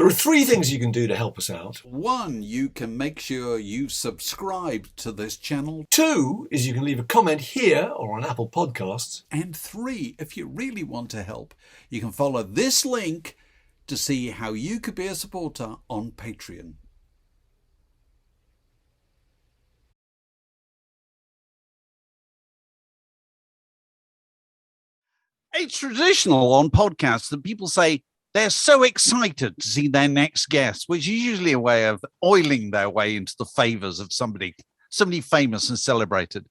There are three things you can do to help us out. One, you can make sure you subscribe to this channel. Two is you can leave a comment here or on Apple Podcasts. And three, if you really want to help, you can follow this link to see how you could be a supporter on Patreon. It's traditional on podcasts that people say they're so excited to see their next guest, which is usually a way of oiling their way into the favors of somebody famous and celebrated.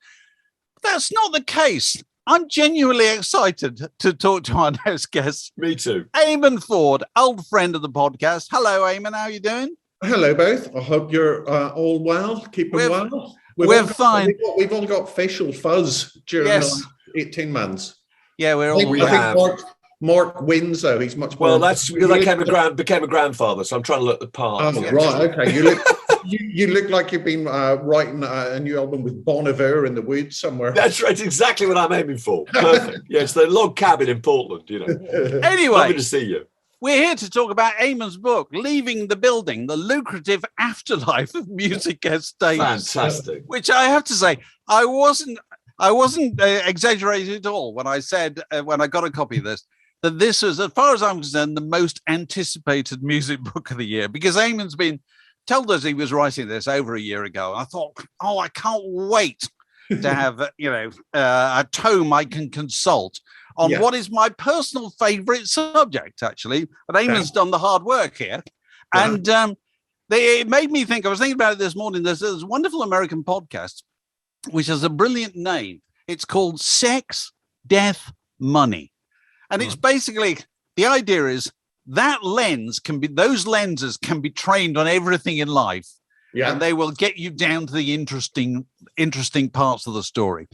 But that's not the case. I'm genuinely excited to talk to our next guest. Me too. Eamonn Forde, old friend of the podcast. Hello, Eamonn. How are you doing? Hello, both. I hope you're all well, keeping well. We're fine. We've all got facial fuzz during the last 18 months. Yeah, we're all. I think Mark wins, though. He's much more. Well, that's because I became a grandfather, so I'm trying to look the part. Oh, yeah. Right, okay. You look like you've been writing a new album with Bon Iver in the woods somewhere. That's right. It's exactly what I'm aiming for. Perfect. Yeah, it's the log cabin in Portland, you know. Anyway. Lovely to see you. We're here to talk about Eamonn's book, Leaving the Building, the lucrative afterlife of music guest status. Fantastic. Which I have to say, I wasn't exaggerating at all when I said, when I got a copy of this, that this was, as far as I'm concerned, the most anticipated music book of the year, because Eamonn's been told us he was writing this over a year ago. I thought, I can't wait to have, a tome I can consult on what is my personal favorite subject, actually. But Eamonn's done the hard work here. And it made me think, I was thinking about it this morning, there's this wonderful American podcast, which has a brilliant name. It's called Sex, Death, Money. And it's basically, the idea is that those lenses can be trained on everything in life. Yeah. And they will get you down to the interesting parts of the story.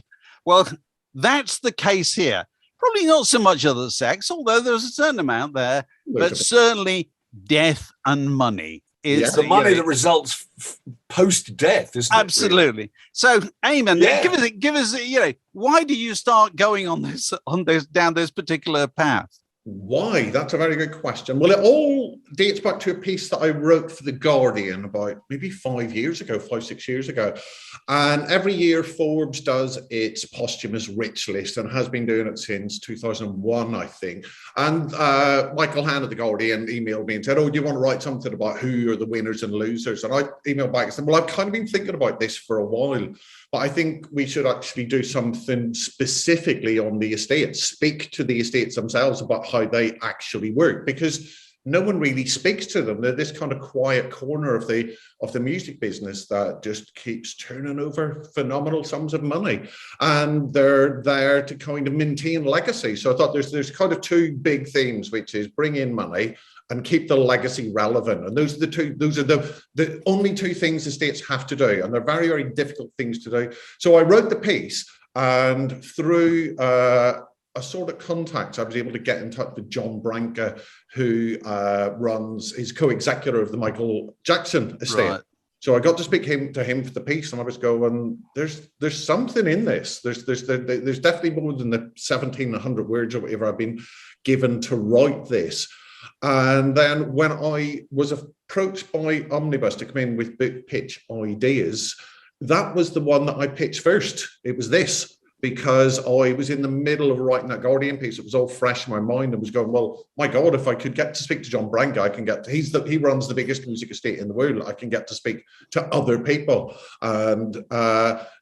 Well, that's the case here. Probably not so much other sex, although there's a certain amount there, but certainly death and money. Is the money that results post-death, isn't it? Absolutely. Really? So, Eamonn, give us, why do you start going on this down this particular path? Why? That's a very good question. Well, it all dates back to a piece that I wrote for The Guardian about maybe 6 years ago. And every year Forbes does its posthumous rich list and has been doing it since 2001, I think. And Michael Hann at The Guardian emailed me and said, do you want to write something about who are the winners and losers? And I emailed back and said, well, I've kind of been thinking about this for a while, but I think we should actually do something specifically on the estates, speak to the estates themselves about how they actually work, because no one really speaks to them. They're this kind of quiet corner of the music business that just keeps turning over phenomenal sums of money, and they're there to kind of maintain legacy. So I thought there's kind of two big themes, which is bring in money and keep the legacy relevant. And those are the only two things the states have to do, and they're very, very difficult things to do. So I wrote the piece, and through a sort of contact, I was able to get in touch with John Branca, who is co-executor of the Michael Jackson estate. Right. So I got to speak to him for the piece, and I was going, there's something in this. There's definitely more than the 1,700 words or whatever I've been given to write this. And then when I was approached by Omnibus to come in with book pitch ideas, that was the one that I pitched first. It was this, because I was in the middle of writing that Guardian piece. It was all fresh in my mind and was going, well, my God, if I could get to speak to John Branca, I can he runs the biggest music estate in the world. I can get to speak to other people. And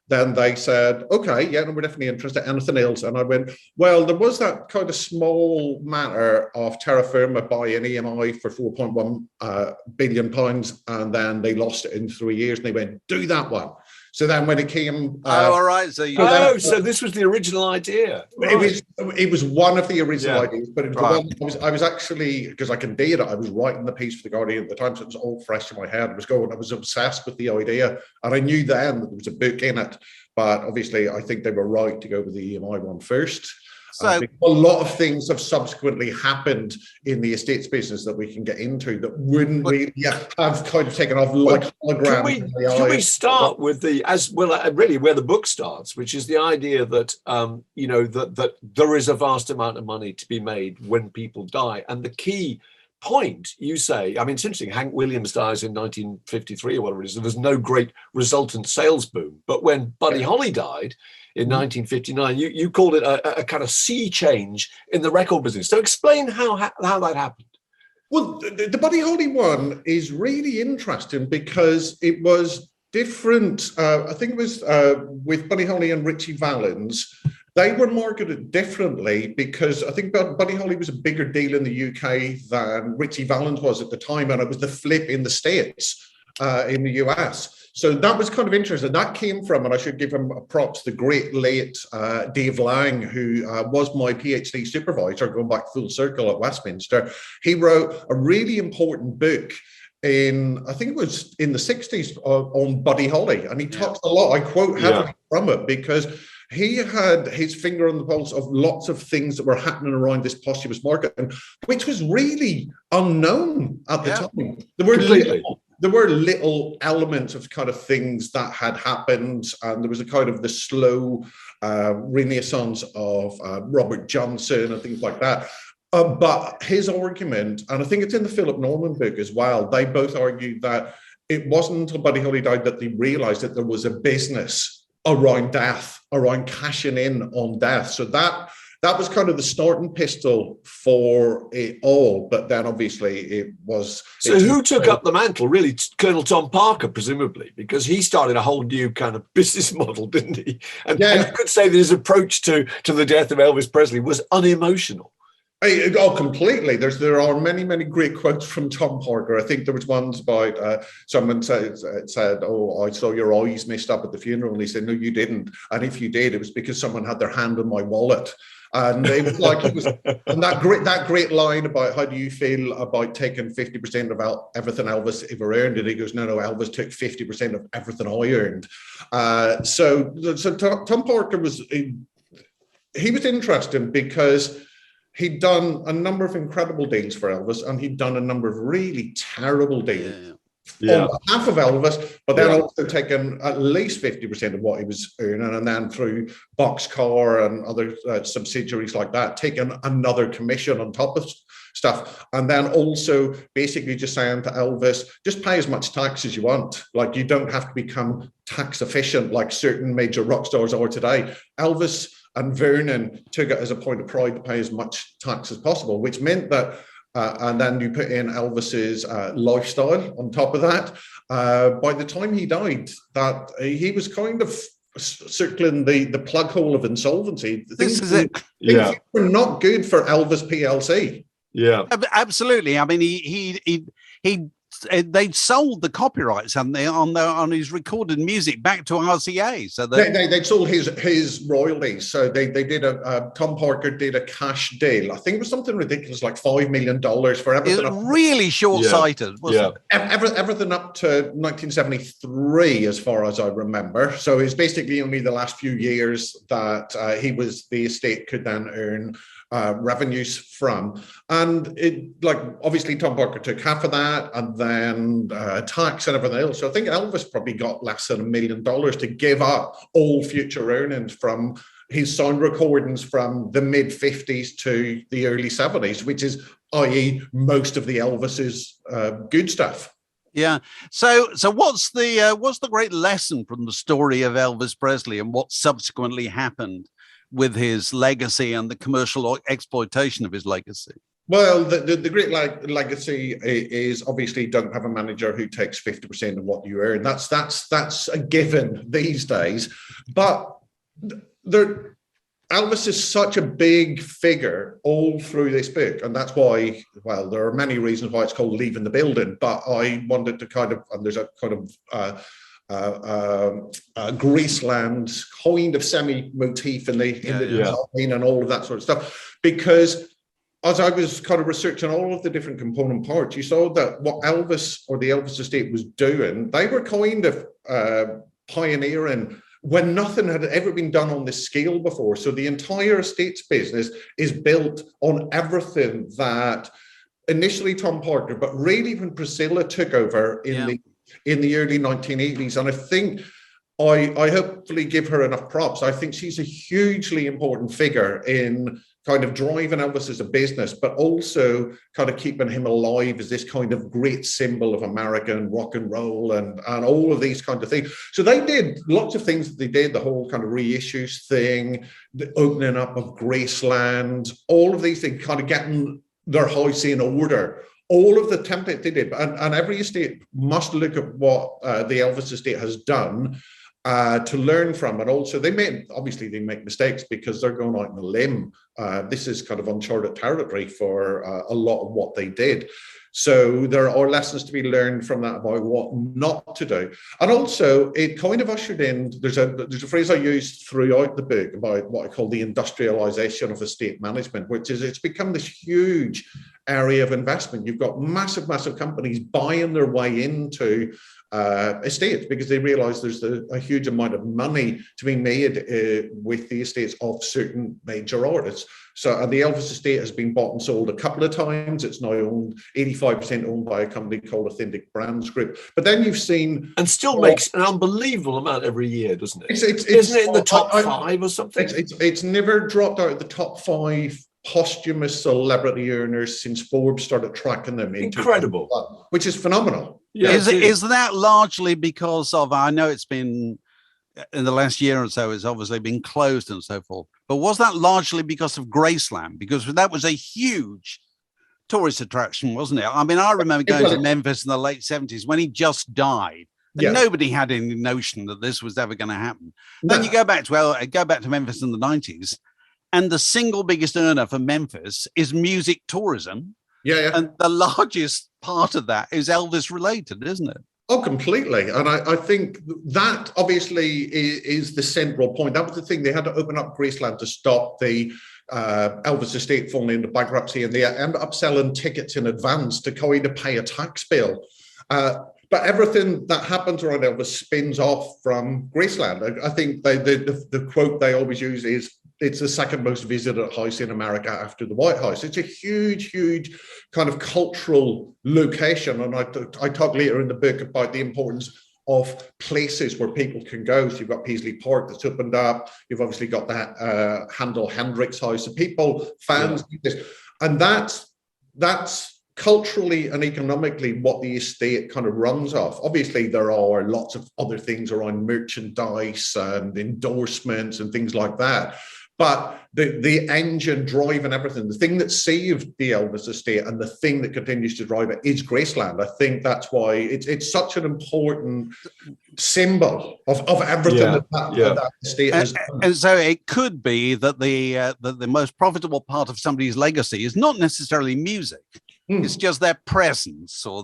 then they said, okay, yeah, no, we're definitely interested. Anything else? And I went, well, there was that kind of small matter of Terra Firma buying EMI for £4.1 billion, and then they lost it in 3 years, and they went, do that one. So then when it came... all right. So this was the original idea. Right. It was one of the original ideas, but it was the one I was actually, because I can date it, I was writing the piece for The Guardian at the time, so it was all fresh in my head. I was obsessed with the idea, and I knew then that there was a book in it, but obviously I think they were right to go with the EMI one first. So a lot of things have subsequently happened in the estates business that we can get into that wouldn't really have kind of taken off like holograms. Can we start with really where the book starts, which is the idea that that there is a vast amount of money to be made when people die, and the key point, you say, I mean, it's interesting, Hank Williams dies in 1953 or whatever it is, and there's no great resultant sales boom. But when Buddy Holly died in 1959, you called it a kind of sea change in the record business. So explain how that happened. Well, the Buddy Holly one is really interesting because it was different. I think it was with Buddy Holly and Ritchie Valens. They were marketed differently because I think Buddy Holly was a bigger deal in the UK than Ritchie Valens was at the time, and it was the flip in the States, in the US. So that was kind of interesting. That came from, and I should give him props, the great late Dave Lang, who was my PhD supervisor, going back full circle at Westminster. He wrote a really important book I think it was in the 60s, on Buddy Holly. And he talks a lot, I quote heavily from it, because he had his finger on the pulse of lots of things that were happening around this posthumous market, which was really unknown at the time. There were little elements of kind of things that had happened, and there was a kind of the slow renaissance of Robert Johnson and things like that. But his argument, and I think it's in the Philip Norman book as well, they both argued that it wasn't until Buddy Holly died that they realized that there was a business around death, around cashing in on death. So that was kind of the starting pistol for it all. But then obviously it was... So who took up the mantle? Really, Colonel Tom Parker, presumably, because he started a whole new kind of business model, didn't he? And you could say that his approach to the death of Elvis Presley was unemotional. Oh, completely. There are many, many great quotes from Tom Parker. I think there was ones about someone said, "Oh, I saw your eyes messed up at the funeral," and he said, "No, you didn't. And if you did, it was because someone had their hand on my wallet." And it was like, and that great line about how do you feel about taking 50% of everything Elvis ever earned? And he goes, no, Elvis took 50% of everything I earned. So Tom Parker was interesting because he'd done a number of incredible deals for Elvis, and he'd done a number of really terrible deals on behalf of Elvis, but then also taken at least 50% of what he was earning, and then through Boxcar and other subsidiaries like that, taking another commission on top of stuff, and then also basically just saying to Elvis, just pay as much tax as you want. Like, you don't have to become tax efficient like certain major rock stars are today. Elvis and Vernon took it as a point of pride to pay as much tax as possible, which meant that, and then you put in Elvis's lifestyle on top of that. By the time he died, that he was kind of circling the plug hole of insolvency. Things were not good for Elvis PLC. Yeah, absolutely. I mean, they'd sold the copyrights, haven't they, on his recorded music back to RCA. So they'd sold his royalties. So they did Tom Parker did a cash deal. I think it was something ridiculous, like $5 million for everything. It was really short-sighted, wasn't it? Everything up to 1973, as far as I remember. So it's basically only the last few years that the estate could then earn revenues from, and it, like, obviously Tom Parker took half of that, and then tax and everything else. So I think Elvis probably got less than $1 million to give up all future earnings from his sound recordings from the mid 50s to the early 70s, which is, i.e., most of the Elvis's good stuff. Yeah. So what's the great lesson from the story of Elvis Presley and what subsequently happened with his legacy and the commercial exploitation of his legacy? Well, the great legacy is obviously don't have a manager who takes 50% of what you earn. That's a given these days. But Elvis is such a big figure all through this book, and that's why, well, there are many reasons why it's called Leaving the Building, but I wanted to kind of, and there's a kind of Graceland kind of semi-motif in the design and all of that sort of stuff, because as I was kind of researching all of the different component parts, you saw that what Elvis or the Elvis estate was doing, they were kind of pioneering when nothing had ever been done on this scale before. So the entire estate's business is built on everything that initially Tom Parker, but really when Priscilla took over in the early 1980s. And I think I hopefully give her enough props. I think she's a hugely important figure in kind of driving Elvis as a business, but also kind of keeping him alive as this kind of great symbol of American rock and roll and all of these kind of things. So they did lots of things that they did, the whole kind of reissues thing, the opening up of Graceland, all of these things, kind of getting their house in order. All of the template they did, and every estate must look at what the Elvis estate has done to learn from. And also they make mistakes because they're going out on a limb. This is kind of uncharted territory for a lot of what they did. So there are lessons to be learned from that about what not to do. And also it kind of ushered in, there's a phrase I use throughout the book about what I call the industrialization of estate management, which is it's become this huge area of investment. You've got massive companies buying their way into estates because they realize there's a huge amount of money to be made with the estates of certain major artists. So, and the Elvis estate has been bought and sold a couple of times. It's now 85% owned by a company called Authentic Brands Group. But then you've seen... And still makes an unbelievable amount every year, doesn't it? Isn't it in the top 5 or something? It's never dropped out of the top 5 posthumous celebrity earners since Forbes started tracking them. Incredible. Which is phenomenal. Yeah, is that largely because of, I know it's been in the last year or so, it's obviously been closed and so forth, but was that largely because of Graceland? Because that was a huge tourist attraction, wasn't it? I mean, I remember going to Memphis in the late 70s when he just died. And nobody had any notion that this was ever going to happen. Then you go back to Memphis in the 90s, and the single biggest earner for Memphis is music tourism. Yeah. And the largest part of that is Elvis related, isn't it? Oh, completely. And I think that obviously is the central point. That was the thing. They had to open up Graceland to stop the Elvis estate falling into bankruptcy, and they ended up selling tickets in advance to kind of pay a tax bill. But everything that happens around Elvis spins off from Graceland. I think the quote they always use is, it's the second most visited house in America after the White House. It's a huge kind of cultural location. And I talk later in the book about the importance of places where people can go. So you've got Paisley Park that's opened up. You've obviously got that Handel Hendricks house. And people, fans, do this. And that's culturally and economically what the estate kind of runs off. Obviously, there are lots of other things around merchandise and endorsements and things like that. But the engine drive and everything, the thing that saved the Elvis estate and the thing that continues to drive it is Graceland. I think that's why it's such an important symbol of everything that estate has done. And so it could be that the most profitable part of somebody's legacy is not necessarily music. It's just their presence, or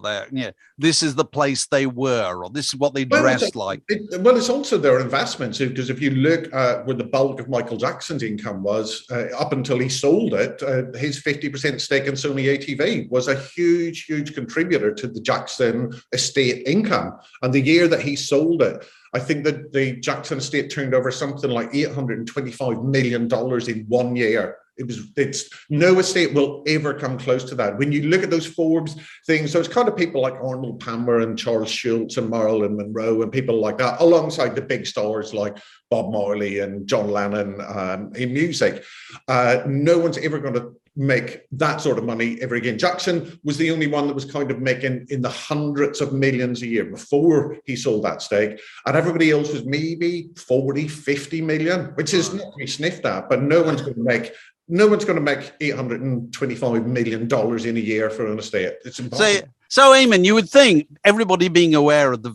this is the place they were, or this is what they dressed like. It's also their investments, because if you look at where the bulk of Michael Jackson's income was, up until he sold it, his 50% stake in Sony ATV was a huge contributor to the Jackson estate income. And the year that he sold it, I think that the Jackson estate turned over something like $825 million in 1 year. It's no estate will ever come close to that. When you look at those Forbes things, so it's kind of people like Arnold Palmer and Charles Schultz and Marilyn Monroe and people like that, alongside the big stars like Bob Marley and John Lennon in music. No one's ever going to make that sort of money ever again. Jackson was the only one that was kind of making in the hundreds of millions a year before he sold that stake, and everybody else was maybe 40, 50 million, which is not to be sniffed at, but no one's going to make $825 million in a year for an estate. It's impossible. So, Eamonn, you would think everybody being aware of the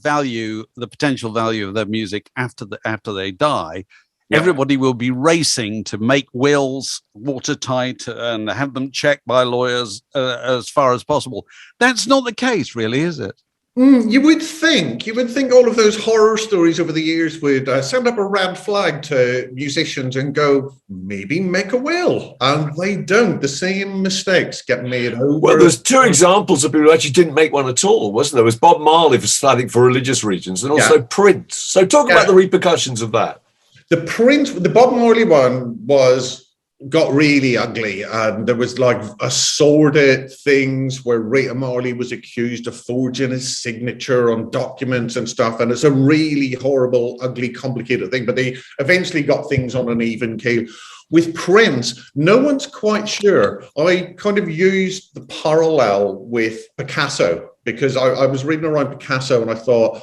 potential value of their music after they die, everybody will be racing to make wills watertight and have them checked by lawyers as far as possible. That's not the case, really, is it? You would think all of those horror stories over the years would send up a red flag to musicians and go, maybe make a will. And they don't. The same mistakes get made over. Well, there's two examples of people who actually didn't make one at all, wasn't there? It was Bob Marley, for religious reasons, and also Prince. So talk about the repercussions of that. The Bob Marley one was got really ugly, and there was like assorted things where Rita Marley was accused of forging his signature on documents and stuff, and it's a really horrible, ugly, complicated thing, but they eventually got things on an even keel. With Prince, no one's quite sure. I kind of used the parallel with Picasso, because I was reading around Picasso and I thought,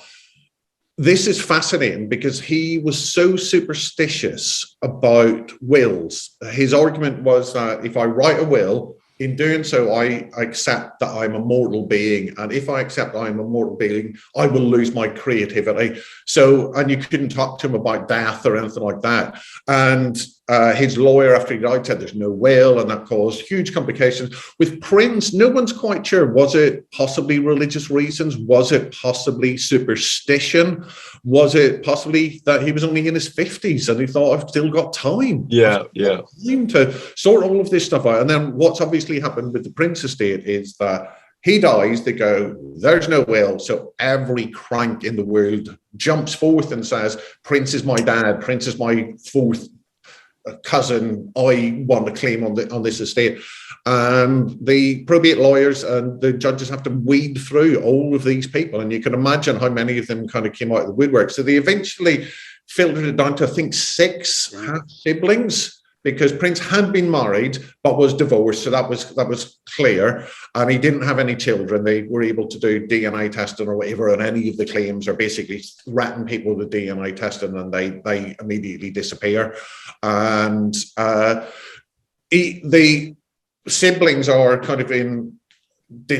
this is fascinating because he was so superstitious about wills. His argument was that if I write a will, in doing so, I accept that I'm a mortal being. And if I accept I'm a mortal being, I will lose my creativity. So, and you couldn't talk to him about death or anything like that. And his lawyer, after he died, said there's no will, and that caused huge complications. With Prince, no one's quite sure. Was it possibly religious reasons? Was it possibly superstition? Was it possibly that he was only in his 50s and he thought, I've still got time? Yeah. Time to sort all of this stuff out. And then what's obviously happened with the Prince estate is that he dies, they go, there's no will. So every crank in the world jumps forth and says, Prince is my dad, Prince is my fourth cousin, I want to claim on this estate. And the probate lawyers and the judges have to weed through all of these people, and you can imagine how many of them kind of came out of the woodwork. So they eventually filtered it down to, I think, 6 half siblings, because Prince had been married but was divorced, so that was clear, and he didn't have any children. They were able to do DNA testing or whatever on any of the claims, or basically threaten people with DNA testing, and they immediately disappear. And the siblings are kind of in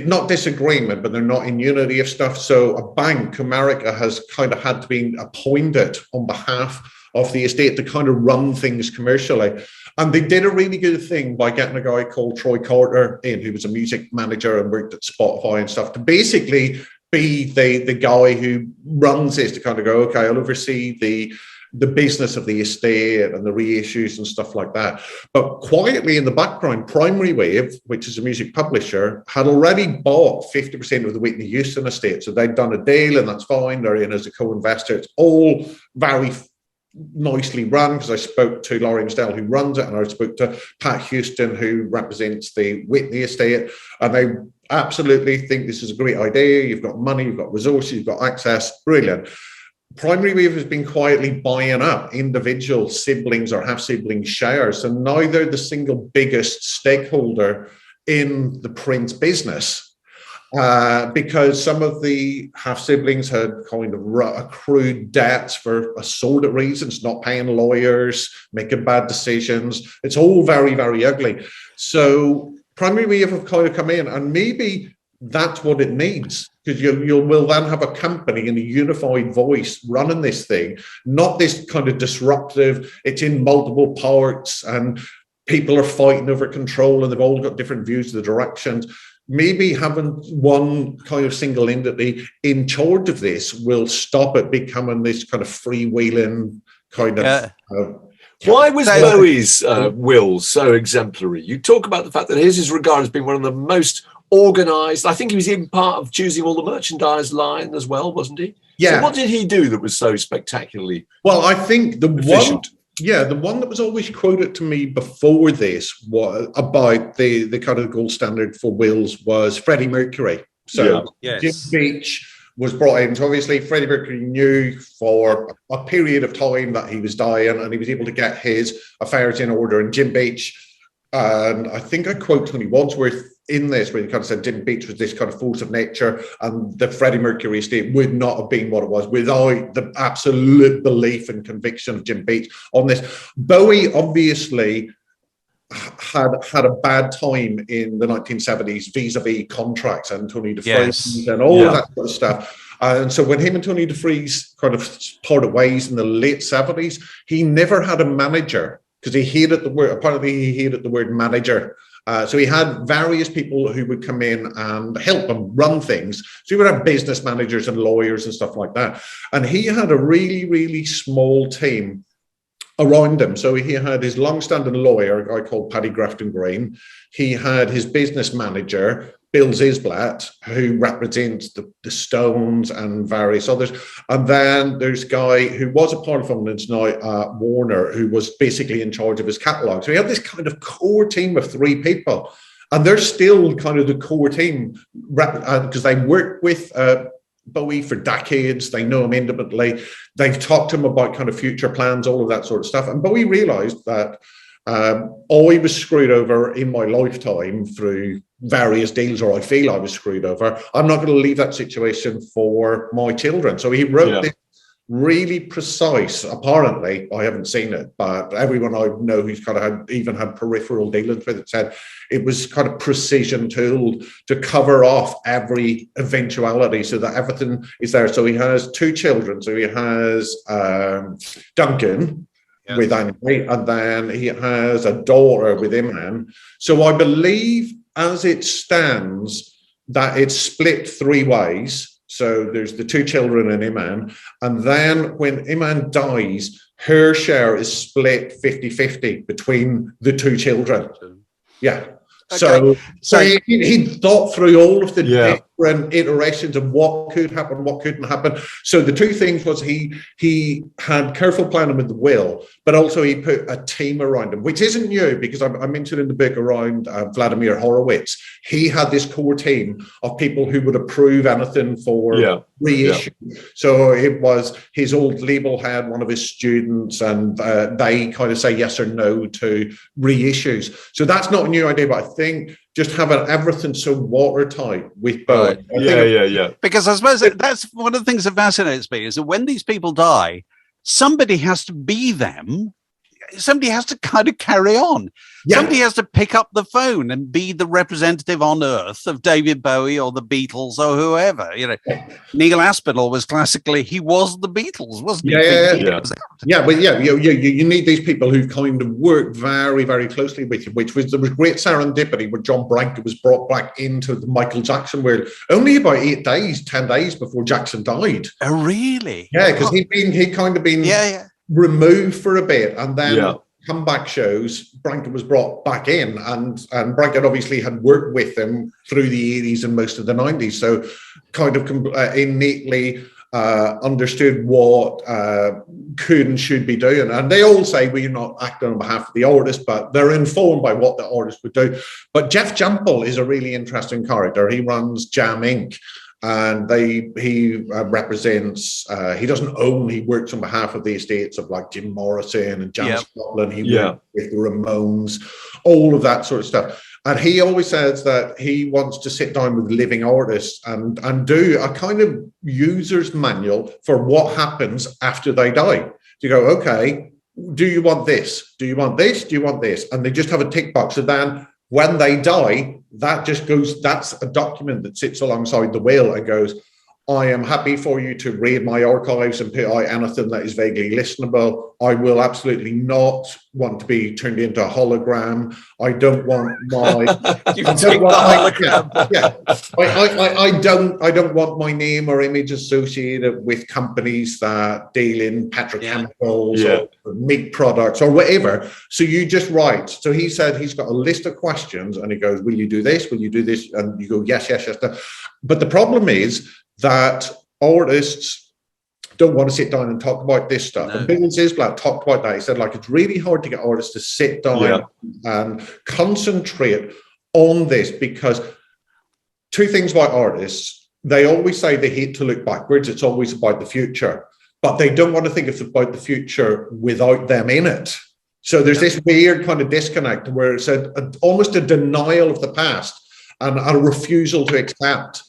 not disagreement, but they're not in unity of stuff. So a bank, America, has kind of had to be appointed on behalf of the estate to kind of run things commercially. And they did a really good thing by getting a guy called Troy Carter in, who was a music manager and worked at Spotify and stuff, to basically be the guy who runs this, to kind of go, okay, I'll oversee the business of the estate and the reissues and stuff like that. But quietly in the background, Primary Wave, which is a music publisher, had already bought 50% of the Whitney Houston estate. So they'd done a deal, and that's fine. They're in as a co-investor. It's all very nicely run, because I spoke to Laurie Mstell, who runs it, and I spoke to Pat Houston, who represents the Whitney estate, and they absolutely think this is a great idea. You've got money, you've got resources, you've got access, brilliant. Primary Wave has been quietly buying up individual siblings or half-sibling shares, and now they're the single biggest stakeholder in the Prince business. Because some of the half-siblings had kind of accrued debts for assorted reasons, not paying lawyers, making bad decisions. It's all very, very ugly. So Primary Wave have kind of come in, and maybe that's what it needs, because you will then have a company and a unified voice running this thing, not this kind of disruptive, it's in multiple parts and people are fighting over control and they've all got different views of the directions. Maybe having one kind of single entity in charge of this will stop it becoming this kind of freewheeling kind of... Why was Bowie's will so exemplary? You talk about the fact that his is regarded as being one of the most organised. I think he was even part of choosing all the merchandise line as well, wasn't he? Yeah. So what did he do that was so spectacularly Well, I think the efficient? the one that was always quoted to me before this was about the kind of gold standard for wills was Freddie Mercury. So Jim Beach was brought in. So obviously Freddie Mercury knew for a period of time that he was dying, and he was able to get his affairs in order. And Jim Beach, and I think I quote Tony Wadsworth in this, where he kind of said Jim Beach was this kind of force of nature, and the Freddie Mercury estate would not have been what it was without the absolute belief and conviction of Jim Beach on this. Bowie obviously had a bad time in the 1970s vis-a-vis contracts and Tony DeFries and all of that sort of stuff. And so when him and Tony DeFries kind of parted ways in the late 70s, he never had a manager, because he hated the word, apparently he hated the word manager. So he had various people who would come in and help him run things. So he would have business managers and lawyers and stuff like that. And he had a really, really small team around him. So he had his long-standing lawyer, a guy called Paddy Grafton Green. He had his business manager, Bill Zisblatt, who represents the Stones and various others. And then there's a guy who was a part of Fundance now, Warner, who was basically in charge of his catalogue. So he had this kind of core team of 3 people. And they're still kind of the core team because they work with Bowie for decades. They know him intimately. They've talked to him about kind of future plans, all of that sort of stuff. And Bowie realised that I was screwed over in my lifetime through various deals, or I feel I was screwed over. I'm not going to leave that situation for my children. So he wrote this really precise, apparently, I haven't seen it, but everyone I know who's kind of even had peripheral dealings with it said it was kind of precision tooled to cover off every eventuality so that everything is there. So he has 2 children. So he has Duncan, with Andy, and then he has a daughter with Eamonn. So I believe, as it stands, that it's split 3 ways. So there's the 2 children and Eamonn, and then when Eamonn dies, her share is split 50-50 between the 2 children. Yeah. Okay. So he thought through all of the different iterations of what could happen, what couldn't happen. So the 2 things was he had careful planning with the will, but also he put a team around him, which isn't new because I mentioned in the book around Vladimir Horowitz. He had this core team of people who would approve anything for reissue. So it was his old label head, one of his students, and they kind of say yes or no to reissues. So that's not a new idea, but I think just having everything so watertight with both. Because I suppose that's one of the things that fascinates me is that when these people die, somebody has to be them. Somebody has to kind of carry on. Yeah. Somebody has to pick up the phone and be the representative on Earth of David Bowie or the Beatles or whoever. You know, Neil Aspinall was classically, he was the Beatles, wasn't he? You need these people who kind of worked very, very closely with you, which was, there was great serendipity where John Branca was brought back into the Michael Jackson world only about 10 days before Jackson died. Oh, really? Yeah, because he'd kind of been removed for a bit, and then comeback shows, Branca was brought back in, and Branca obviously had worked with him through the 80s and most of the 90s, so kind of innately understood what could and should be doing. And they all say we're not acting on behalf of the artist, but they're informed by what the artist would do. But Jeff Jumple is a really interesting character. He runs Jam Inc., and he represents, he doesn't own, he works on behalf of the estates of like Jim Morrison and Janis Joplin. He works with the Ramones, all of that sort of stuff. And he always says that he wants to sit down with living artists and do a kind of user's manual for what happens after they die. You go, okay, do you want this? Do you want this? Do you want this? And they just have a tick box. And then when they die, that just goes, that's a document that sits alongside the will and goes, I am happy for you to read my archives and put out anything that is vaguely listenable. I will absolutely not want to be turned into a hologram. I don't want my I don't want my name or image associated with companies that deal in petrochemicals or meat products or whatever. So you just write. So he said he's got a list of questions and he goes, will you do this? Will you do this? And you go, yes. But the problem is that artists don't want to sit down and talk about this stuff. No. And Bill Zisblatt talked about that. He said, like, it's really hard to get artists to sit down and concentrate on this, because 2 things about artists, they always say they hate to look backwards. It's always about the future, but they don't want to think it's about the future without them in it. So there's this weird kind of disconnect where it's almost a denial of the past and a refusal to accept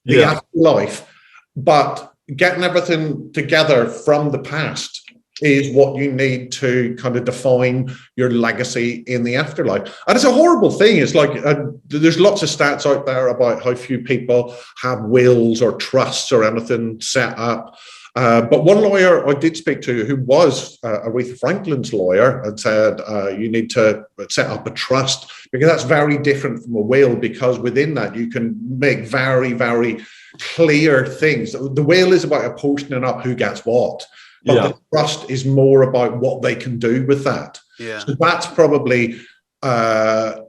the afterlife, but getting everything together from the past is what you need to kind of define your legacy in the afterlife. And it's a horrible thing. It's like there's lots of stats out there about how few people have wills or trusts or anything set up. But one lawyer I did speak to, who was Aretha Franklin's lawyer, had said you need to set up a trust, because that's very different from a will, because within that you can make very, very clear things. The will is about apportioning up who gets what, but the trust is more about what they can do with that. So that's probably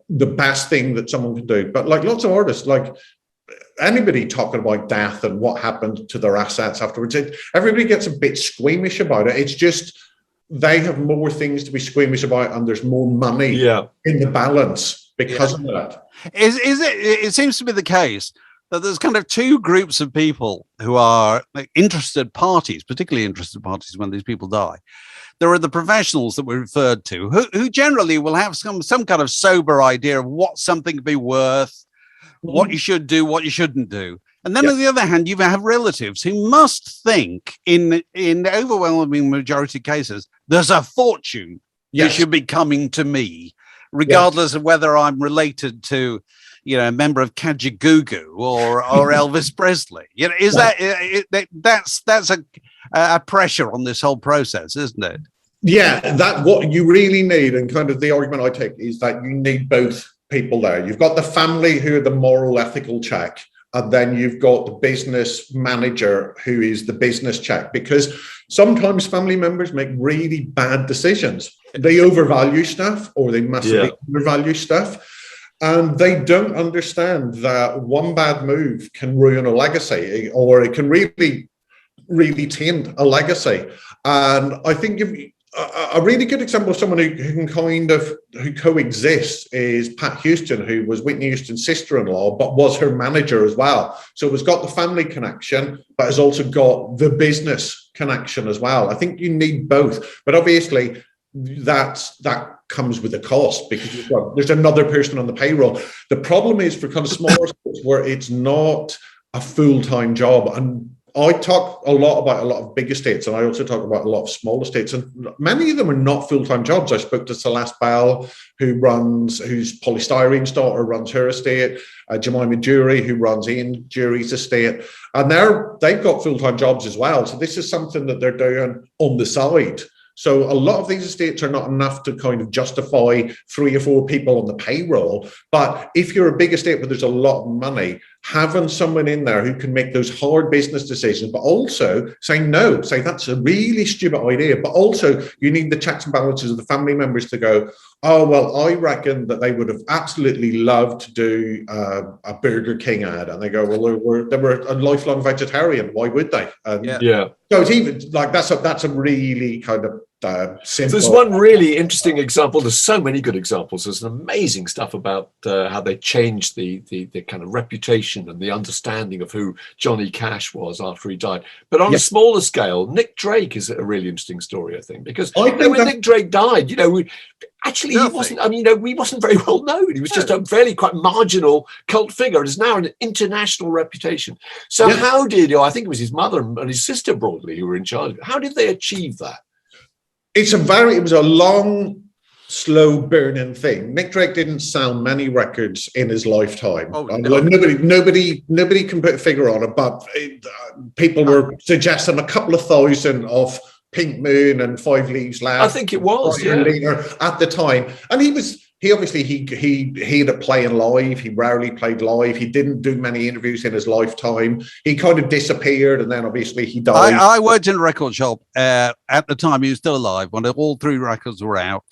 the best thing that someone can do. But like lots of artists, like anybody talking about death and what happened to their assets afterwards, everybody gets a bit squeamish about it. It's just they have more things to be squeamish about, and there's more money in the balance because of that. Is it? It seems to be the case that there's kind of two groups of people who are interested parties, particularly interested parties when these people die. There are the professionals that we referred to, who generally will have some kind of sober idea of what something could be worth, what you should do, what you shouldn't do. And then on the other hand, you have relatives who must think, in the overwhelming majority of cases, there's a fortune that should be coming to me, regardless of whether I'm related to, a member of Kajagoogoo or Elvis Presley. Is that's a pressure on this whole process, isn't it? Yeah, that what you really need, and kind of the argument I take is that you need both people there. You've got the family who are the moral, ethical check, and then you've got the business manager who is the business check, because sometimes family members make really bad decisions. They overvalue stuff, or they massively undervalue stuff. And they don't understand that one bad move can ruin a legacy, or it can really, really taint a legacy. And I think a really good example of someone who coexists is Pat Houston, who was Whitney Houston's sister-in-law, but was her manager as well. So it's got the family connection, but has also got the business connection as well. I think you need both, but obviously that comes with a cost, because there's another person on the payroll. The problem is for kind of smaller sports where it's not a full-time job. And I talk a lot about a lot of big estates, and I also talk about a lot of small estates, and many of them are not full-time jobs. I spoke to Celeste Bell, who's Polystyrene's daughter, runs her estate, Jemima Jury, who runs Ian Jury's estate, and they've got full-time jobs as well. So this is something that they're doing on the side. So a lot of these estates are not enough to kind of justify 3 or 4 people on the payroll. But if you're a big estate where there's a lot of money, having someone in there who can make those hard business decisions, but also say that's a really stupid idea. But also you need the checks and balances of the family members to go, oh, well, I reckon that they would have absolutely loved to do a Burger King ad. And they go, well, they were a lifelong vegetarian. Why would they? So it's even like that's a really kind of simple. There's one really interesting example. There's so many good examples. There's some amazing stuff about how they changed the kind of reputation and the understanding of who Johnny Cash was after he died. But on a smaller scale, Nick Drake is a really interesting story, I think, because when Nick Drake died, he wasn't. I mean, he wasn't very well known. He was just a fairly quite marginal cult figure, and is now an international reputation. So how did I think it was his mother and his sister broadly who were in charge of it. How did they achieve that? It was a long, slow burning thing. Nick Drake didn't sell many records in his lifetime. Nobody can put a figure on it, but people were suggesting a couple of thousand of Pink Moon and 5 Leaves Left. I think it was at the time, and he obviously had a playing live. He rarely played live. He didn't do many interviews in his lifetime. He kind of disappeared, and then obviously he died. I worked in a record shop at the time he was still alive, when all 3 records were out.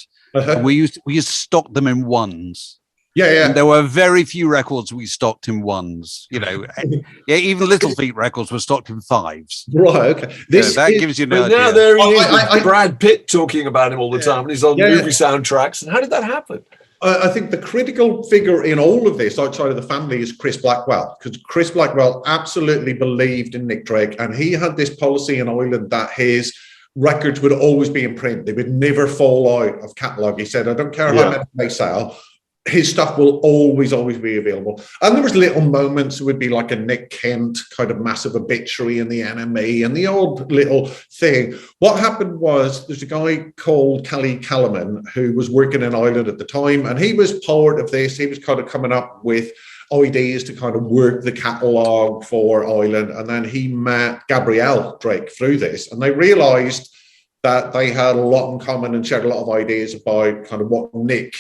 We used to stock them in ones. And there were very few records we stocked in ones. Even Little Feat records were stocked in 5s. Right. Okay. That gives you an idea. Now there he is, Brad Pitt talking about him all the time, and he's on movie soundtracks. And how did that happen? I think the critical figure in all of this, outside of the family, is Chris Blackwell, because Chris Blackwell absolutely believed in Nick Drake, and he had this policy in Ireland that his records would always be in print. They would never fall out of catalogue. He said, I don't care how many they sell, his stuff will always be available. And there was little moments. It would be like a Nick Kent kind of massive obituary in the NME and the odd little thing. What happened was there's a guy called Callie Callman who was working in Ireland at the time, and he was part of this. He was kind of coming up with ideas to kind of work the catalogue for Ireland. And then he met Gabrielle Drake through this, and they realised that they had a lot in common and shared a lot of ideas about kind of what Nick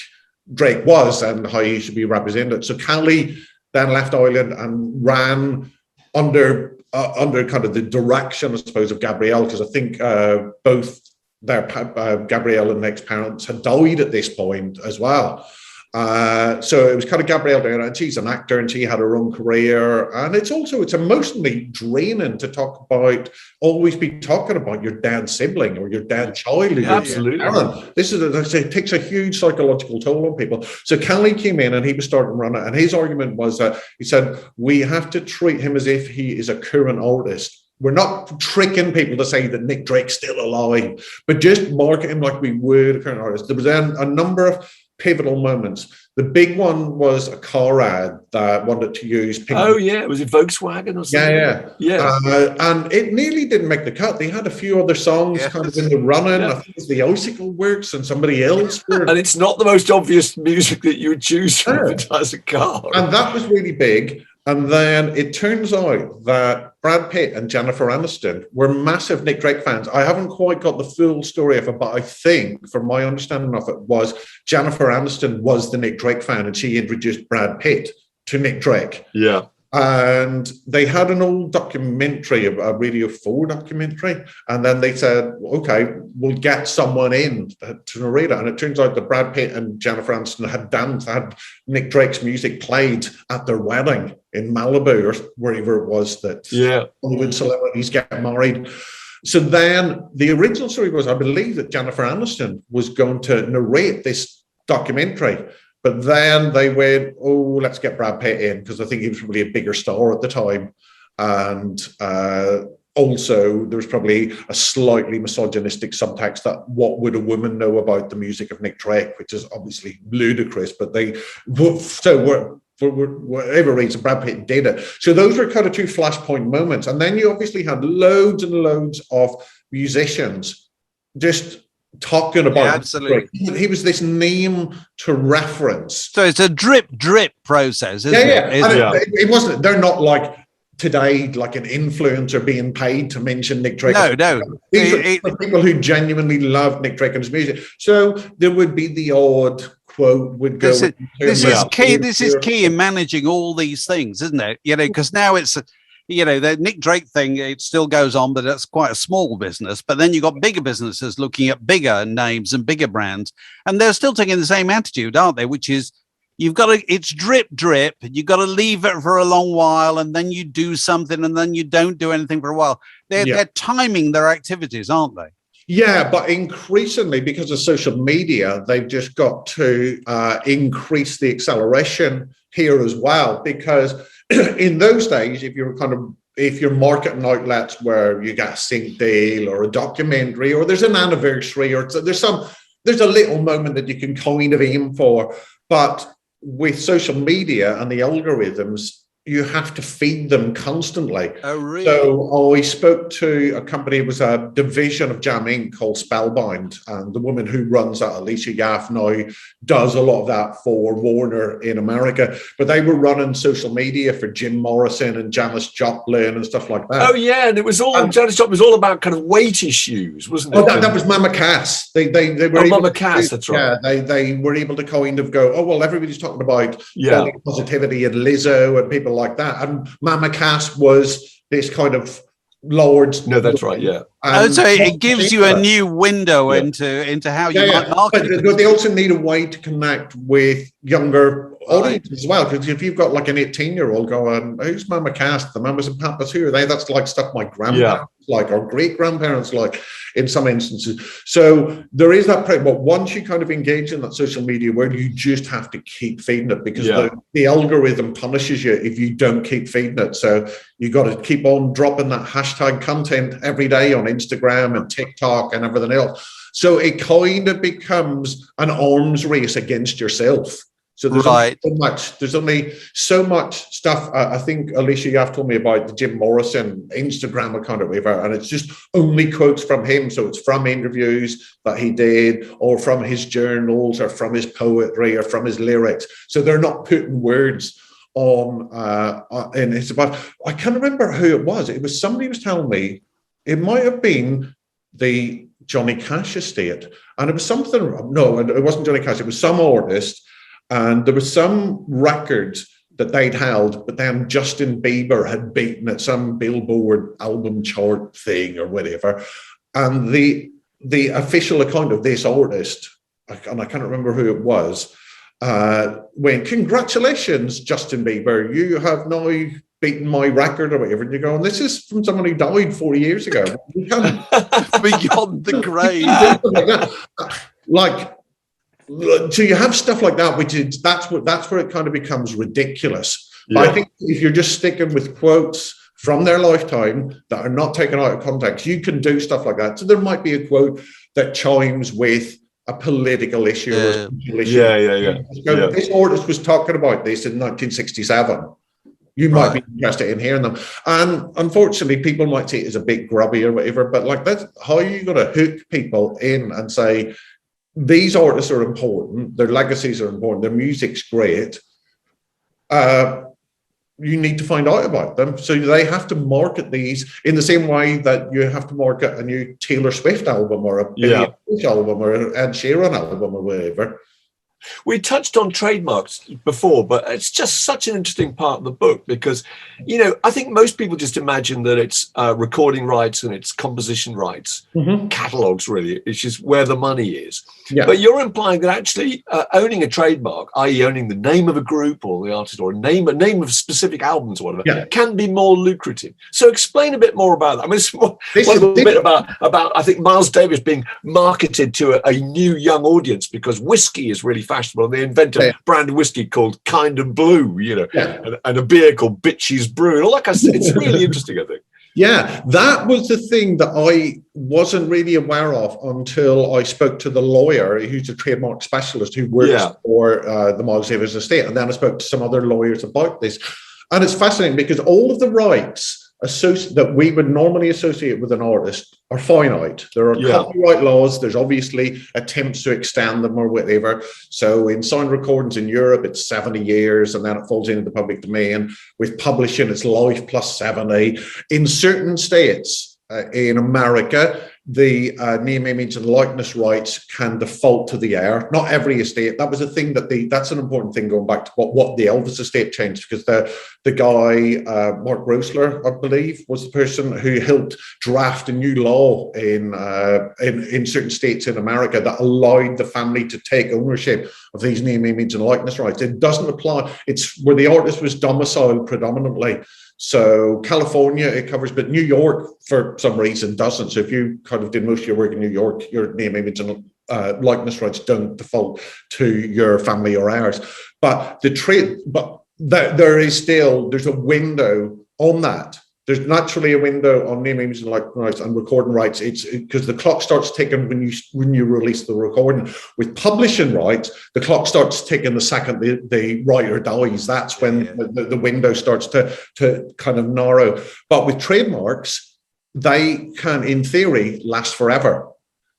Drake was and how he should be represented. So Callie then left Ireland and ran under kind of the direction, I suppose, of Gabrielle, because I think both their Gabrielle and Nick's parents had died at this point as well. So it was kind of Gabrielle doing it, and she's an actor and she had her own career. And it's emotionally draining to talk about, always be talking about your dead sibling or your dead child. Or your Absolutely. parent. It takes a huge psychological toll on people. So Kelly came in and he was starting to run it. And his argument was that he said, we have to treat him as if he is a current artist. We're not tricking people to say that Nick Drake's still alive, but just market him like we would a current artist. There was then a number of pivotal moments. The big one was a car ad that wanted to use pink. Oh yeah, was it Volkswagen or something? Yeah. And it nearly didn't make the cut. They had a few other songs kind of in the running. I think it was the Icicle Works and somebody else. And it's not the most obvious music that you would choose to advertise a car. And that was really big. And then it turns out that Brad Pitt and Jennifer Aniston were massive Nick Drake fans. I haven't quite got the full story of it, but I think, from my understanding of it, was Jennifer Aniston was the Nick Drake fan and she introduced Brad Pitt to Nick Drake. Yeah. And they had an old documentary, a Radio 4 documentary. And then they said, okay, we'll get someone in to narrate it. And it turns out that Brad Pitt and Jennifer Aniston had Nick Drake's music played at their wedding in Malibu or wherever it was that Hollywood celebrities get married. So then the original story was, I believe that Jennifer Aniston was going to narrate this documentary. But then they went, oh, let's get Brad Pitt in, because I think he was probably a bigger star at the time. And also, there was probably a slightly misogynistic subtext that what would a woman know about the music of Nick Drake, which is obviously ludicrous. But for whatever reason, Brad Pitt did it. So those were kind of two flashpoint moments. And then you obviously had loads and loads of musicians just talking about absolutely. He was this name to reference. So it's a drip process, isn't it? It wasn't. They're not like today, like an influencer being paid to mention Nick Drake. No. These are people who genuinely love Nick Drake and his music. So there would be the odd quote would go. This is key. This is key in managing all these things, isn't it? You know, because now it's. The Nick Drake thing, it still goes on, but it's quite a small business. But then you've got bigger businesses looking at bigger names and bigger brands. And they're still taking the same attitude, aren't they? Which is, it's drip. You've got to leave it for a long while, and then you do something, and then you don't do anything for a while. They're timing their activities, aren't they? Yeah, but increasingly, because of social media, they've just got to increase the acceleration here as well. Because in those days, if you're marketing outlets where you got a sync deal or a documentary or there's an anniversary or there's a little moment that you can kind of aim for, but with social media and the algorithms, you have to feed them constantly. Oh, really? So I spoke to a company, it was a division of Jam Inc. called Spellbound, and the woman who runs that, Alicia Yaffe, now does a lot of that for Warner in America. But they were running social media for Jim Morrison and Janis Joplin and stuff like that. Oh yeah, and it was all Janis Joplin was all about kind of weight issues, wasn't it? Oh, that was Mama Cass. They were Mama Cass, that's right. Yeah, they were able to kind of go, oh well, everybody's talking about body positivity and Lizzo and people like that, and Mama Cass was this kind of Lord's. No, that's right. Yeah. So it gives you a new window into how you might market it. But they also need a way to connect with younger audiences as well. Because if you've got like an 18-year-old going, "Who's Mama Cass? The mamas and papas? Who are they?" That's like stuff my grandparents like, or great grandparents like, in some instances. So there is that. But once you kind of engage in that social media world, you just have to keep feeding it, because the algorithm punishes you if you don't keep feeding it. So you got to keep on dropping that hashtag content every day on Instagram and TikTok and everything else. So it kind of becomes an arms race against yourself. So there's only so much stuff. I think Alicia Yaffe told me about the Jim Morrison Instagram account or whatever, and it's just only quotes from him. So it's from interviews that he did, or from his journals, or from his poetry, or from his lyrics. So they're not putting words on. And it's about, I can't remember who it was. It was somebody was telling me it might have been the Johnny Cash estate, and it was something. No, it wasn't Johnny Cash. It was some artist. And there was some records that they'd held, but then Justin Bieber had beaten at some Billboard album chart thing or whatever. And the official account of this artist, and I can't remember who it was, when, congratulations, Justin Bieber, you have now beaten my record or whatever. And you go, and this is from someone who died 40 years ago. You can't Beyond the grave. Like, so you have stuff like that, which is that's where it kind of becomes ridiculous. Yeah. But I think if you're just sticking with quotes from their lifetime that are not taken out of context, you can do stuff like that. So there might be a quote that chimes with a political issue. Yeah. So this artist was talking about this in 1967. You might be interested in hearing them. And unfortunately, people might see it as a bit grubby or whatever, but like, that's how are you going to hook people in and say, these artists are important, their legacies are important, their music's great. You need to find out about them. So they have to market these in the same way that you have to market a new Taylor Swift album or a Billie Eilish album or an Ed Sheeran album or whatever. We touched on trademarks before, but it's just such an interesting part of the book because, you know, I think most people just imagine that it's recording rights and it's composition rights, catalogs really, which is where the money is. Yeah. But you're implying that actually owning a trademark, i.e. owning the name of a group or the artist or a name of specific albums or whatever, can be more lucrative. So explain a bit more about that. I mean, it's a bit about I think Miles Davis being marketed to a new young audience because whiskey is really fashionable. They invent a brand of whiskey called Kind of Blue, you know, and a beer called Bitches Brew and all that kind of stuff. It's really interesting, I think. Yeah, that was the thing that I wasn't really aware of until I spoke to the lawyer who's a trademark specialist who works for the Miles Davis estate. And then I spoke to some other lawyers about this. And it's fascinating because all of the rights that we would normally associate with an artist are finite. There are copyright laws. There's obviously attempts to extend them or whatever. So in signed recordings in Europe, it's 70 years, and then it falls into the public domain. With publishing, it's life plus 70. In certain states, in America, the name, image, and likeness rights can default to the heir. Not every estate. That was a thing that's an important thing going back to what the Elvis estate changed, because the guy, Mark Rosler, I believe, was the person who helped draft a new law in certain states in America that allowed the family to take ownership of these name, image, and likeness rights. It doesn't apply. It's where the artist was domiciled predominantly. So California, it covers, but New York, for some reason, doesn't. So if you kind of did most of your work in New York, your name, image, and likeness rights don't default to your family or heirs. But there's a window on that. There's naturally a window on name, image, and likeness rights and recording rights. It's because the clock starts ticking when you release the recording. With publishing rights, the clock starts ticking the second the writer dies. That's when the window starts to kind of narrow. But with trademarks, they can, in theory, last forever.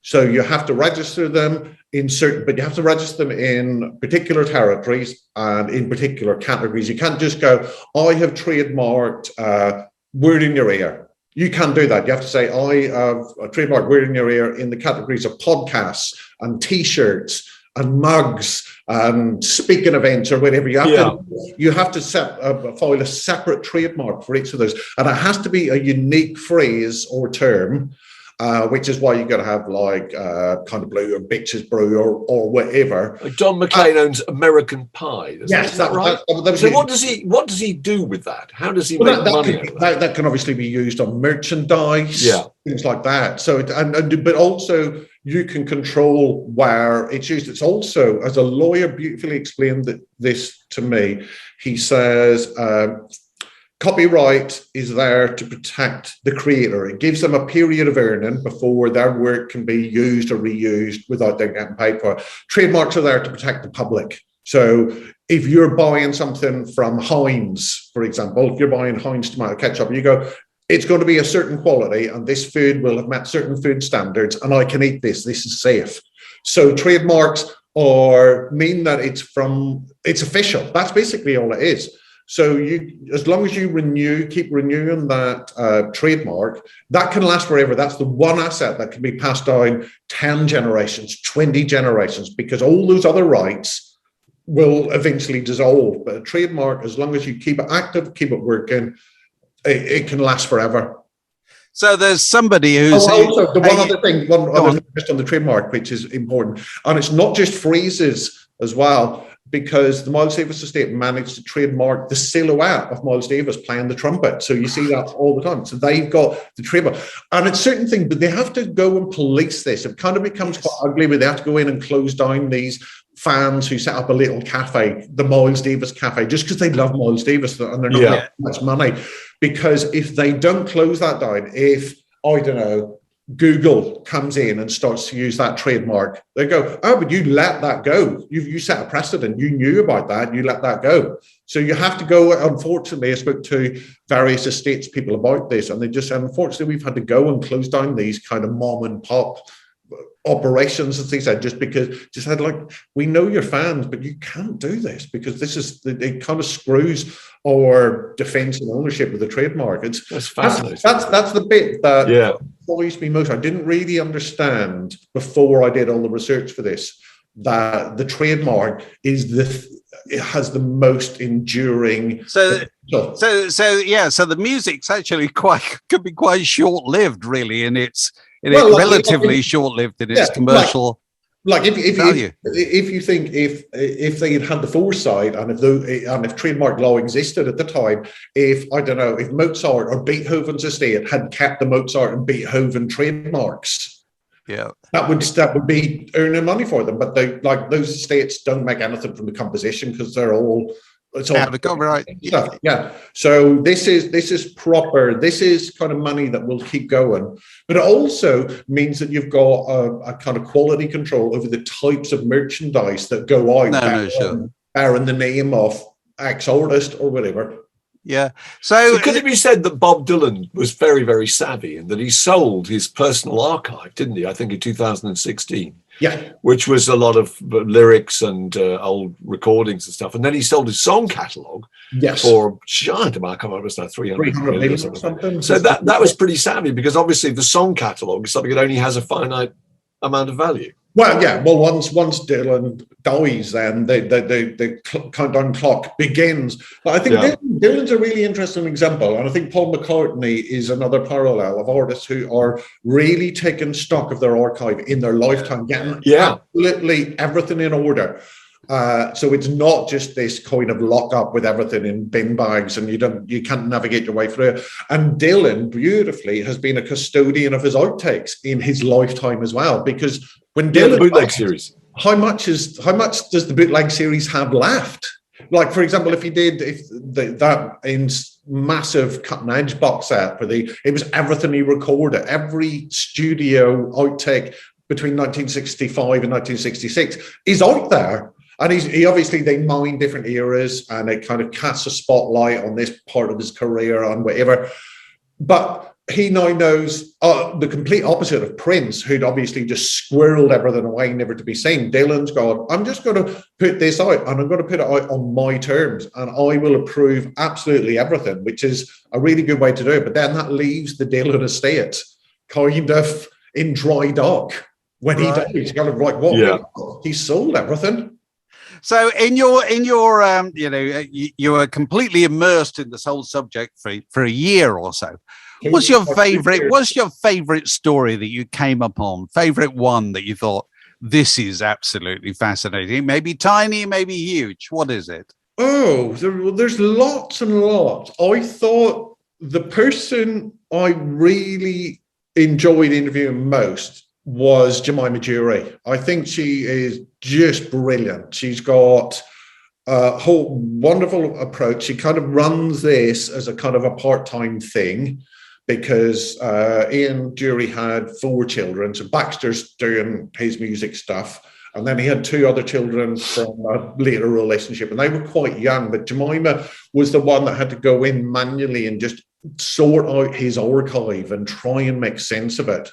So you have to register them but you have to register them in particular territories and in particular categories. You can't just go, I have trademarked word in your ear. You can't do that. You have to say, I have a trademark word in your ear in the categories of podcasts and T-shirts and mugs and speaking events or whatever. You have to file a separate trademark for each of those. And it has to be a unique phrase or term, which is why you got to have like Kind of Blue or Bitches Brew or whatever. Like John McClane owns American Pie. Yes, that's right. So what does he do with that? How does he make money? That can obviously be used on merchandise, things like that. So but also you can control where it's used. It's also, as a lawyer beautifully explained this to me, he says, copyright is there to protect the creator. It gives them a period of earning before their work can be used or reused without them getting paid for it. Trademarks are there to protect the public. So if you're buying something from Heinz, for example, if you're buying Heinz tomato ketchup, you go, it's going to be a certain quality and this food will have met certain food standards and I can eat this. This is safe. So trademarks mean that it's official. That's basically all it is. So as long as you keep renewing that trademark, that can last forever. That's the one asset that can be passed down 10 generations, 20 generations, because all those other rights will eventually dissolve. But a trademark, as long as you keep it active, keep it working, it can last forever. So there's somebody who's... Also, one other thing, just on the trademark, which is important, and it's not just phrases as well, because the Miles Davis estate managed to trademark the silhouette of Miles Davis playing the trumpet. So you see that all the time. So they've got the trademark. And it's certain things, but they have to go and police this. It kind of becomes quite ugly where they have to go in and close down these fans who set up a little cafe, the Miles Davis Cafe, just because they love Miles Davis and they're not making much money. Because if they don't close that down, if, I don't know, Google comes in and starts to use that trademark, they go, oh, but you let that go. You set a precedent. You knew about that. You let that go. So you have to go. Unfortunately, I spoke to various estates people about this, and they just said, unfortunately, we've had to go and close down these kind of mom and pop operations and things like that, just because just had like, we know you're fans, but you can't do this because this is, it kind of screws our defense and ownership of the trademark. That's fascinating. That's the bit that bothers me most. I didn't really understand before I did all the research for this that the trademark is it has the most enduring. So the music's actually could be quite short-lived, really, in its relatively short-lived in its commercial. If you think if they had the foresight and if trademark law existed at the time, if Mozart or Beethoven's estate had kept the Mozart and Beethoven trademarks, that would be earning money for them. But those estates don't make anything from the composition because it's all the copyright stuff. So this is proper. This is kind of money that will keep going. But it also means that you've got a kind of quality control over the types of merchandise that go out, bearing the name of X artist or whatever. Yeah. So could it be said that Bob Dylan was very, very savvy and that he sold his personal archive, didn't he? I think in 2016. Yeah. Which was a lot of lyrics and old recordings and stuff. And then he sold his song catalogue for a giant amount. I can't remember, it was like 300 million or something. So that was pretty savvy because obviously the song catalogue is something that only has a finite amount of value. Well, yeah. Well, once Dylan dies, then the countdown clock begins. But I think Dylan's a really interesting example, and I think Paul McCartney is another parallel of artists who are really taking stock of their archive in their lifetime, getting absolutely everything in order. So it's not just this kind of lock up with everything in bin bags and you can't navigate your way through it. And Dylan beautifully has been a custodian of his outtakes in his lifetime as well, because when Dylan the bootleg series, how much does the bootleg series have left? Like, for example, if that in massive cutting edge box set it was everything he recorded, every studio outtake between 1965 and 1966 is out there. And they mine different eras and it kind of casts a spotlight on this part of his career and whatever. But he now knows the complete opposite of Prince, who'd obviously just squirreled everything away, never to be seen. Dylan's gone, I'm just going to put this out and I'm going to put it out on my terms and I will approve absolutely everything, which is a really good way to do it. But then that leaves the Dylan estate kind of in dry dock when he dies. He's kind of like, what? Yeah. He sold everything. So in your you were completely immersed in this whole subject for a year or so. What's your favorite story that you came upon? Favorite one that you thought, this is absolutely fascinating? Maybe tiny, maybe huge. What is it? Oh, there's lots and lots. I thought the person I really enjoyed interviewing most was Jemima Jury. I think she is just brilliant. She's got a whole wonderful approach. She kind of runs this as a kind of a part-time thing because Ian Jury had 4 children. So Baxter's doing his music stuff. And then he had 2 other children from a later relationship, and they were quite young. But Jemima was the one that had to go in manually and just sort out his archive and try and make sense of it.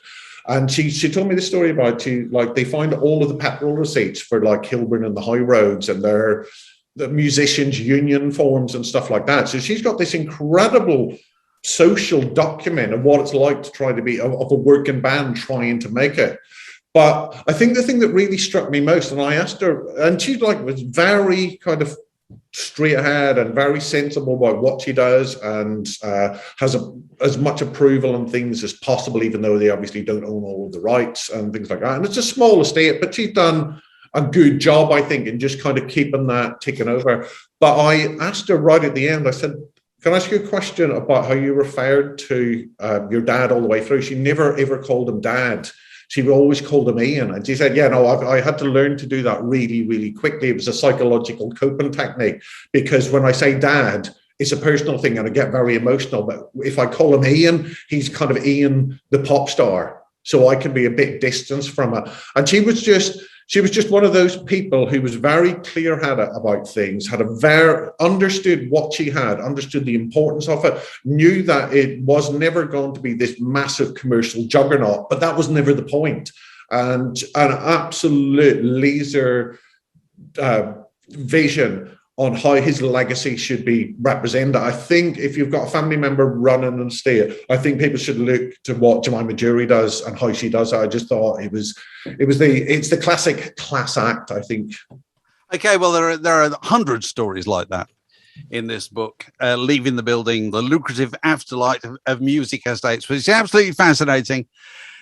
And she told me the story about they find all of the petrol receipts for like Kilburn and the High Roads and the musicians' union forms and stuff like that. So she's got this incredible social document of what it's like to try to be of a working band trying to make it. But I think the thing that really struck me most, and I asked her, and she was very kind of straight ahead and very sensible about what she does, and has as much approval on things as possible, even though they obviously don't own all of the rights and things like that. And it's a small estate, but she's done a good job, I think, in just kind of keeping that ticking over. But I asked her right at the end, I said, can I ask you a question about how you referred to your dad all the way through? She never, ever called him Dad. She always called him Ian. And she said, yeah, no, I had to learn to do that really, really quickly. It was a psychological coping technique, because when I say Dad, it's a personal thing and I get very emotional. But if I call him Ian, he's kind of Ian, the pop star. So I can be a bit distanced from her. And she was just one of those people who was very clear-headed about things, understood what she had, understood the importance of it, knew that it was never going to be this massive commercial juggernaut, but that was never the point. And an absolute laser vision on how his legacy should be represented. I think if you've got a family member running an estate, I think people should look to what Jemima Jury does and how she does it. I just thought it's the classic class act, I think. Okay, well, there are 100 stories like that in this book, Leaving the Building, the lucrative afterlife of music estates, which is absolutely fascinating.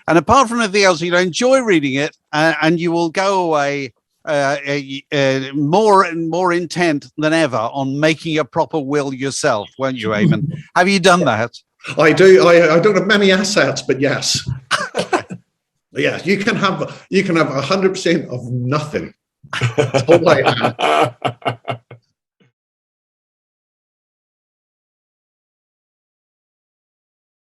And apart from anything else, you'll enjoy reading it, and you will go away more and more intent than ever on making a proper will yourself, won't you, Eamonn? Have you done that? I do. I don't have many assets, but yes. Yeah, you can have 100% of nothing. That's all I have.